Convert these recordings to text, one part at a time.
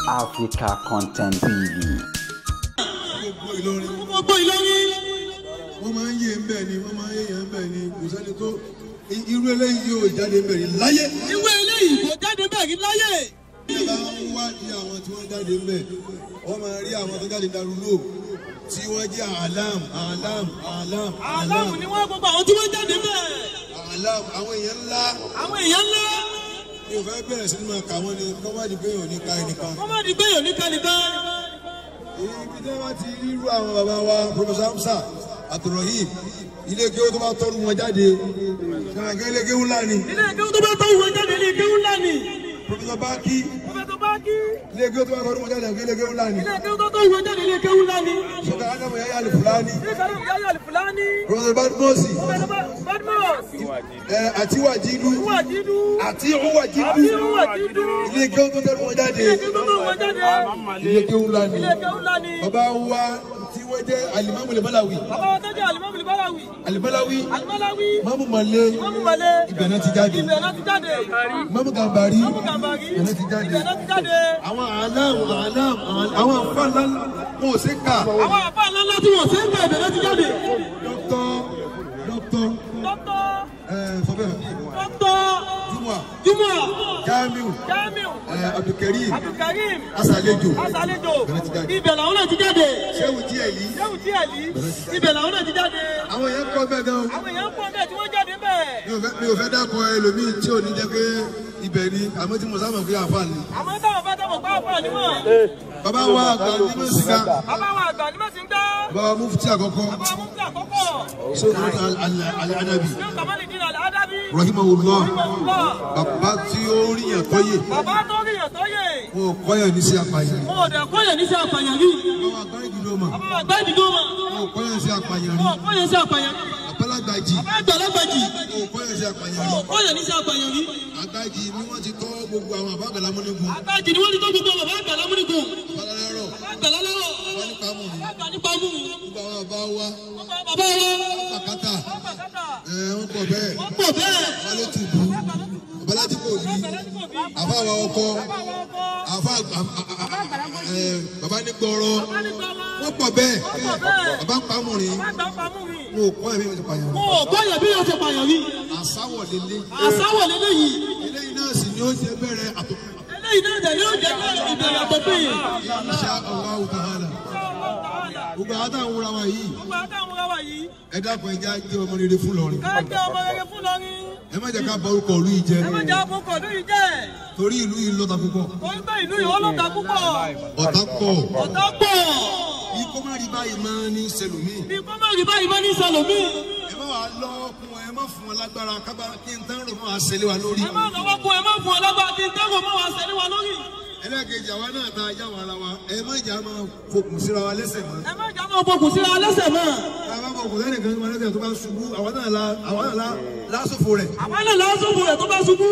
Africa Content TV. Gbogbo Ìlọrin wọ́n máa ń yé ń bẹ̀ ni wọ́n máa ń yé ń bẹ̀ ni kò sẹ́ni tó irú eléyìí yóò jáde ń bẹ̀ rí láyé. Irú eléyìí kò jáde ń bẹ̀ rí láyé. Ìjọba ń wádìí àwọn tí wọ́n jáde ń bẹ̀ wọ́n máa rí àwọn tó jáde Darullo tí wọ́n jẹ́ alam ni wọ́n gbogbo àwọn tí wọ́n jáde ń bẹ̀. Alam àwọn èèyàn ńlá. Àwọn èèyàn ńlá. Mi ò fẹ́ bẹ̀rẹ̀ sí ní máa kà wọ́n ni kọ́ má di pé èèyàn ní ká ẹnìkan. Kọ́ má di pé èèyàn ní ká ẹnìkan. Ibi tí wọ́n ti rírú àwọn bàbá wa Professor Hamza Abdulrahim ilé kéwú tó bá tọ́rù wọn jáde ṣàǹkẹ́ ilé kéwú ńlá ni. Ilé kéwú tó bá tọ́rù wọn jáde ilé kéwú ńlá ni. Professor Baki ilé kéwú tó bá tọ́rù wọn jáde ilé kéwú ńlá ni. Ilé kéwú tó tọ́rù wọn jáde ilé kéwú ńlá ni. Sọ̀kà Adamu Yahya Al-Fulani. Professor Badmosi. Àti Wajidu. Àti Wajidu. Ilé kéwú tó tọ́rù wọn jáde ilé kéwú ńlá ni. Bàbá wa tí wọ́n jẹ́ Alimamu Al-Balawi. Bàbá wa tó jẹ́ Alimamu Al-Balawi. Al-Balawi. Mamu Male. Ibẹ̀ náà ti jáde. Mamu Gambari. Ibẹ̀ náà ti jáde. Àwọn alam àwọn àfáàlá wọn ò sí kà. Àwọn àfáàlá tí wọ́n sí kà ibẹ̀ náà ti jáde. Dr. Jumua. Jamiu. Abdulkarim. Asalejo. Ibẹ̀ làwọn náà ti jáde. Shehu Dieli. Ibẹ̀ làwọn náà ti jáde. Àwọn èèyàn kọ́ bẹ́ẹ̀ gan. Àwọn èèyàn kọ́ bẹ́ẹ̀ tí wọ́n jáde bẹ́ẹ̀. Mi ò fẹ́ dákọ̀ ẹlòmíì tí ò ní jẹ́ pé ibẹ̀ ni àmọ́ tí mo sábà fi àfà ni. Àmọ́ táwọn bá dábọ̀ pé àfà ni wọ́n. Bàbá wa àgbà ní Mẹ́sìnká. Bàbá Mufti àkọ́kọ́. Sheikh Al-Adabi. Rahimahullah. Bàbá tí ó ríyàn tọ́yè. Wọn ò kọ́yàn ní sí apàyàn. Bàbá àgbà ìdìdó mà. Wọn ò kọ́yàn sí apàyàn rí. Àgbàlagbàjì. Wọn ò kọ́yàn sí apàyàn rí. Àgbàjì ni wọ́n ti tọ́ gbogbo àwọn àbá àgbàlá múnigun. Àgbàlárọ̀. Àgbà nípa mú mi. Gbogbo àwọn bàbá wa. Pàkátà. Wọ́n pọ̀ bẹ́ẹ̀. Wọ́n ló tù bú. Babalájí kò ní. Àfa àwọn ọkọ. Àfa bàbá ní gbọ́rọ̀. Wọ́n pọ̀ bẹ́ẹ̀. Bàbá ń pamọ́ ni. Mo kọ́ ẹ̀mí mi ti pààyàn rí. Àsáwọ̀ lélẹ̀ yìí. Eléyìí náà sì ni ó ṣe bẹ̀rẹ̀ àtọ̀kùn. Ìbẹ̀rẹ̀ àtọ̀kùn yìí. Insha Allahu ta'ala. Gbogbo àwọn táwọn wúra wa yìí. Ẹ dákun ẹ jẹ́ ọmọ rere fún Ìlọrin. Ẹ má jẹ́ ká bà orúkọ ìlú yìí jẹ́. Torí ìlú yìí lọ́ta púpọ̀. Ọ̀tá pọ̀. Bí kò má rí báyìí máa ní sẹlòmíì. Ẹ má wàá lọ́kùn ẹ má fún wọn lágbára kí n tán rò mọ́ àṣẹlé wa lórí. Ẹlẹ́kejì àwa náà ta ajá wa ara wa ẹ má jà máa fokùn síra wa lẹ́sẹ̀ mọ́. Tá a bá fokùn sẹ́ni kan tó bá lẹ́sẹ̀ tó bá ṣubú àwa náà lásòfò rẹ̀. Tó bá ṣubú.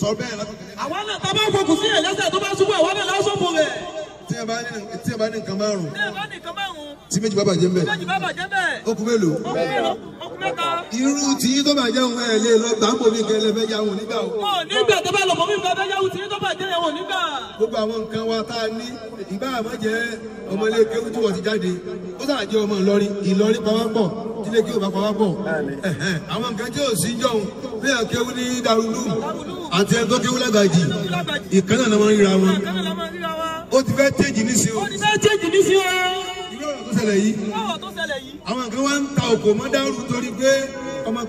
Sọ bẹ́ẹ̀ látọ̀kẹ́. Àwa náà tá a bá fokùn sí ẹ̀ lẹ́sẹ̀ tó bá ṣubú àwa náà lásòfò rẹ̀. Tí ẹ bá ní nǹkan márùn-ún. Tí méjì bá bàjẹ́ mbẹ́. Ó kù mélòó? Irú tí tó bàjẹ́ òun ẹ̀ lè lọ gbà ń bò mí kẹlẹ́ fẹ́ yà wọ́n nígbà o. Nígbà tó bá lọ bò mí fẹ́ yà wọ́n tí tó bàjẹ́ yà wọ́n nígbà. Gbogbo àwọn nǹkan wa tá a ní ìgbà àmọ́ jẹ́ ọmọ ilé kéwú tí wọ́n ti jáde ó sáà jẹ́ ọmọ Ìlọrin pawápọ̀ ilé kéwú bá pawápọ̀. Àwọn nǹkan tí ò sí jọ̀hún bí ẹ̀ kéwú ní Darullo àti ẹ̀ tó kéwú Lágbàjì ìkànnà náà máa ń ríra wọn. Ó ti fẹ́ tẹ́jì ní sí o. Ìlú ọ̀rọ̀ tó ṣẹlẹ̀ yìí. Àwọn kan wá ń ta òkò mọ́ Dàrú torí pé ọmọ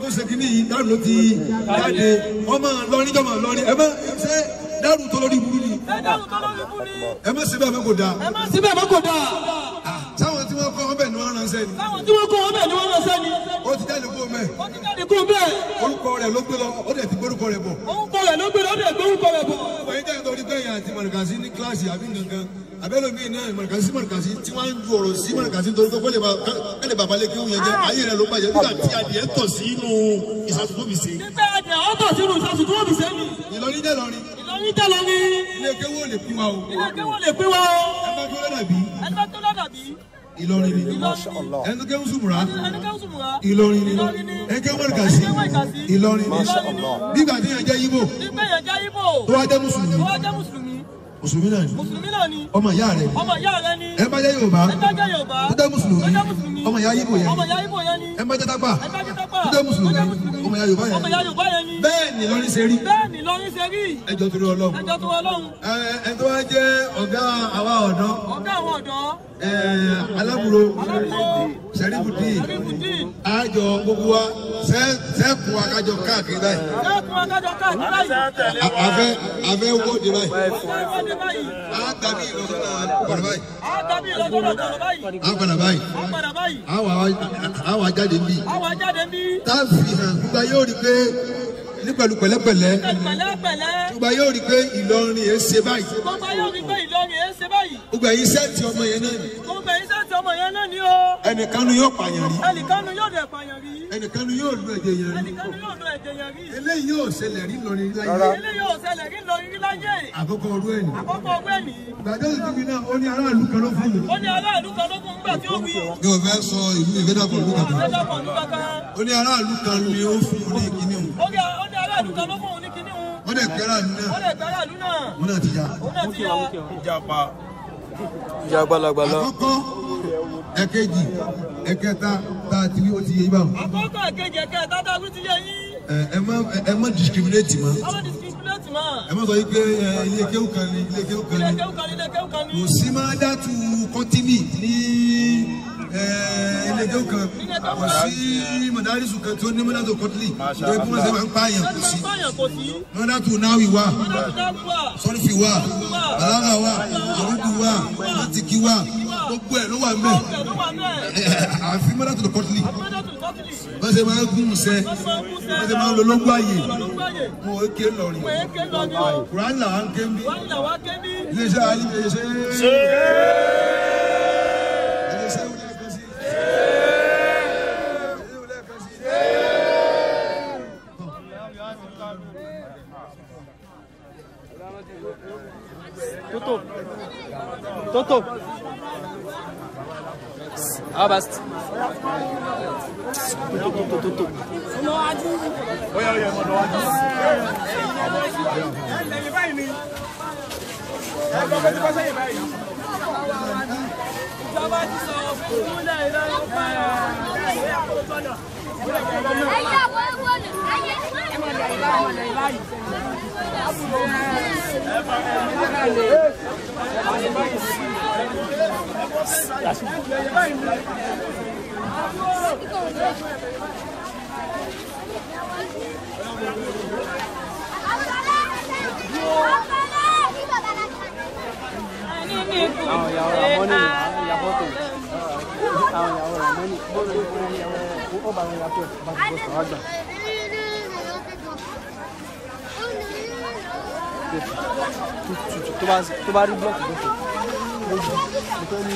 tó ṣe kínní yìí Dàrú ló ti jáde. Ọmọ Ìlọrin jọmọ Ìlọrin ẹ má ṣe Dàrú tó lórí burú ni. Ẹ má síbẹ̀ mọ́ kò dáa. Sáwọn tí wọ́n kọ́ ọbẹ̀ ni wọ́n ránṣẹ́ ni. Ó ti jáde kó mẹ́. Orúkọ rẹ̀ ló gbé lọ, ó dẹ̀ ti gbórúkọ rẹ̀ bọ̀. Wọ́n yín jẹ́ nítorí pé èèyàn àti mọ̀nìkàsí ní kíláàsì àbí nǹkan. Àbẹ́lómi náà mọ̀nìkàsí tí wọ́n ń ju ọ̀rọ̀ sí mọ̀nìkàsí torí pé kọ́lé bàbá lé kí wọ́n yẹn jẹ́ ayé rẹ̀ ló bàjẹ́ nígbà tí adìẹ tọ̀ sínú ìsàtúntò mi ṣe. Ìlọrin jẹ́ lọrin. Ilé kéwú ò lè pín wa o. Ẹ bá tó lọ́dàbí. Ìlọrin ni ẹni tó kéwú Sùmùrà Ìlọrin ni ẹni kéwú Mọ̀rìkàsí Ìlọrin ni nígbà tí yẹn jẹ́ Yíbò tó wá jẹ́ Mùsùlùmí mùsùlùmí náà ni. mùsùlùmí náà ni. ọmọ ìyá rẹ ni. ọmọ ìyá rẹ ni. ẹ bá jẹ́ Yorùbá. ẹ bá jẹ́ Yorùbá. tó jẹ́ mùsùlùmí. tó jẹ́ mùsùlùmí. ọmọ ìyá Ìgbò yẹn ni. ọmọ ìyá Ìgbò yẹn ni. ẹ bá jẹ́ Tápà. ẹ bá jẹ́ Tápà. tó jẹ́ mùsùlùmí. ọmọ ìyá Yorùbá yẹn ni. ọmọ ìyá Yorùbá yẹn ni. bẹ́ẹ̀ ni Ìlọrin ṣe rí. bẹ́ẹ̀ ni Ìlọrin ṣe rí. ẹjọ́ torí Ọlọ́run. ẹjọ́ torí Ọlọ́run. ẹ tó wá jẹ́ ọ̀gá àwa ọ̀dọ́. ọ̀gá àwọn ọ̀dọ́. alábùrò Sẹ́rífùdín. àjọ gbogbo wa sẹ́kùn akájọ káàkiri báyìí. sẹ́kùn akájọ káàkiri báyìí. afẹ́ wọ́ọ̀dì báyìí. wọ́ọ̀dì báyìí. àgbàbí ìlọsọ́nà ọ̀rọ̀ báyìí. àgbàbí ìlọsọ́nà ọ̀rọ̀ báyìí. àpàdà báyìí. àpàdà báyìí. àwọn ajáde ń bí. àwọn ajáde ń bí. tá a fi hàn gbogbo yóò rí pé ní pẹ̀lú pẹ̀lẹ́pẹ̀lẹ́. gbogbo yóò rí pé Ìlọrin yẹn ṣe báyìí. gbogbo yóò rí pé Ìlọrin yẹn ṣe báyìí. gbogbo ẹ̀yin sẹ́ẹ̀tì ọmọ yẹn náà ni. gbogbo ẹ̀yin sẹ́ẹ̀tì ọmọ yẹn náà ni o. ẹnìkanu yóò pààyàn rí. ẹnìkanu yóò dẹ̀ pààyàn rí. ẹnìkanu yóò lu ẹ̀jẹ̀ yẹn rí. ẹnìkanu yóò lu ẹ̀jẹ̀ yẹn rí. eléyìí yóò ṣẹlẹ̀ rí Ìlọrin láyé. eléyìí yóò ṣẹlẹ̀ rí Ìlọrin rí láyé. àkọ́kọ́ ọdún ẹ̀nì. àkọ́kọ́ ọdún ẹ̀nì. gbàdé ìdíbi náà ó ní aráàlú kan ló fún mi. ó ní aráàlú kan ló fún nígbà tí ó wí. mi ò fẹ́ sọ ìlú ìgbẹ́dàpọ̀ ìlú kankan. ìgbẹ́dàpọ̀ ìlú kankan. ó ní aráàlú kan ni ó fún un ní kíní òun. ó ní aráàlú kan ló fún un ní kíní òun. wọ́n dẹ̀ gbẹ́rà lù náà. wọ́n dẹ̀ gbẹ́rà lù náà. wọ́n náà ti ya. wọ́n náà ti ya. ìjà gbalagbala. àkọ́kọ́ ẹ̀kejì ẹ̀kẹta tá a ti wí ó ti yé yín báwọn. àkọ́kọ́ ẹ̀kejì ẹ̀kẹta tá a wí ti yé yín. ẹ má discriminate mọ́. ẹ má discriminate mọ́. ẹ má sọ yìí pé ilé kéwù kan ni ilé kéwù kan ni. ilé kéwù kan ni ilé kéwù kan ni. kò sí máa dátú kọ́tínì ní ilé kéwù kan kò sí mọ̀dárísù kan tó ní mọ̀dátú kọ́tínì lórí bí wọ́n ṣe máa ń pààyàn kò sí. mọ̀dátú náwì wà sọ́rífì wà bàlágà wà àwùjọ wà mọ́tìkì wà gbogbo ẹ̀ ló wà ń bẹ̀. àfi mọ̀dátú kọ́tínì wọ́n ṣe máa ń gún sẹ́ wọ́n ṣe máa ń lo lóńgbò àyè wọn ò ké lọrin Kùránì làwọn ń ké ń bí iléeṣẹ́ alíbẹ̀ẹ́sẹ́ Toto. Abast. Toto. Oya, mo do wájú. Ìjọba ti sọ fún ilé ìlànà para. Tu bá rí blọọkì tó ní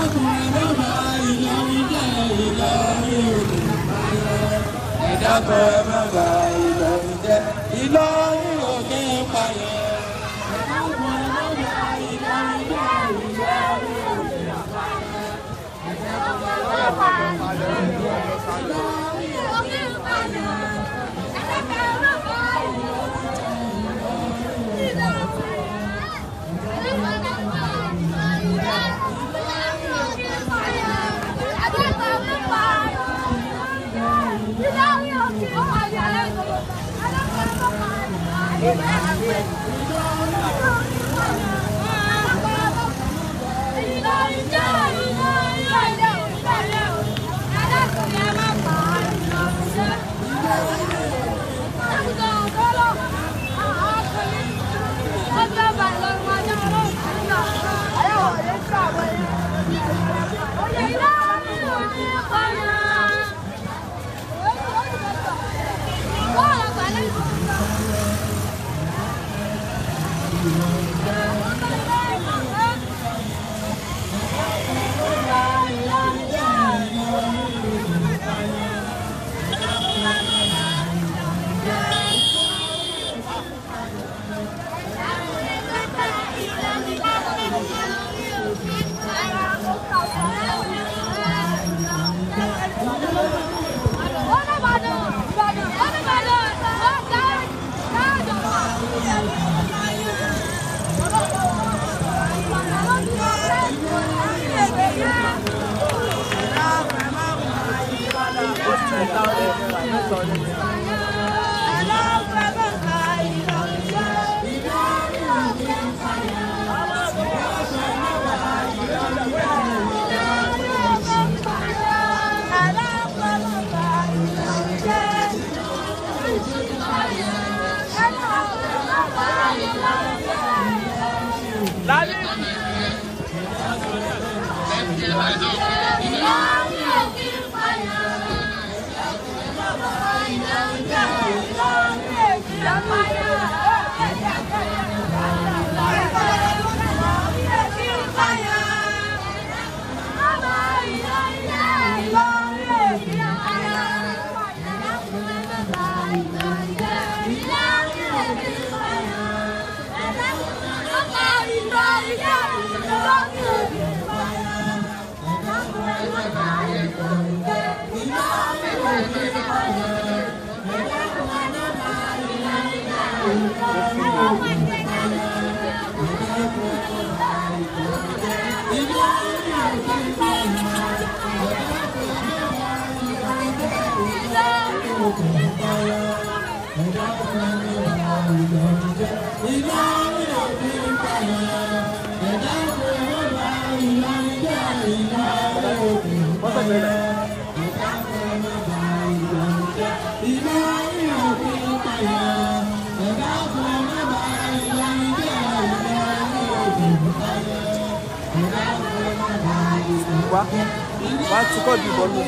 Wá ti kọ́ di bọ́ọ̀lù.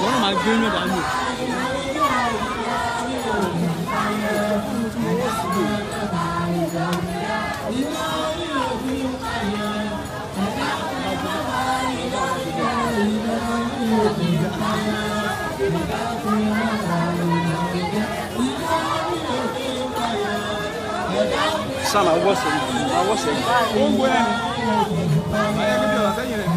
Wọ́n máa gbé ní ìdánù. Sana wọ́sẹ̀ wọ́sẹ̀ ó ń gbé ẹni ayé kí bí ọ̀rọ̀ sẹ́yìn rẹ̀.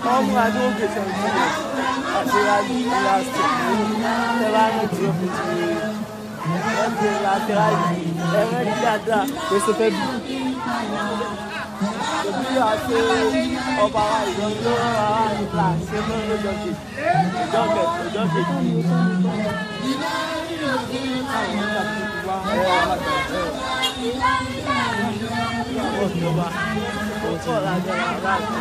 Como I don't get some Òbí àti ọba wa Ìlọrin ló rán wa nípa ṣé mọ́ lọ́jọ́ kejì. Ọjọ́ kejì. Àwọn ọjà tó ti wá òótọ́ lágbára láti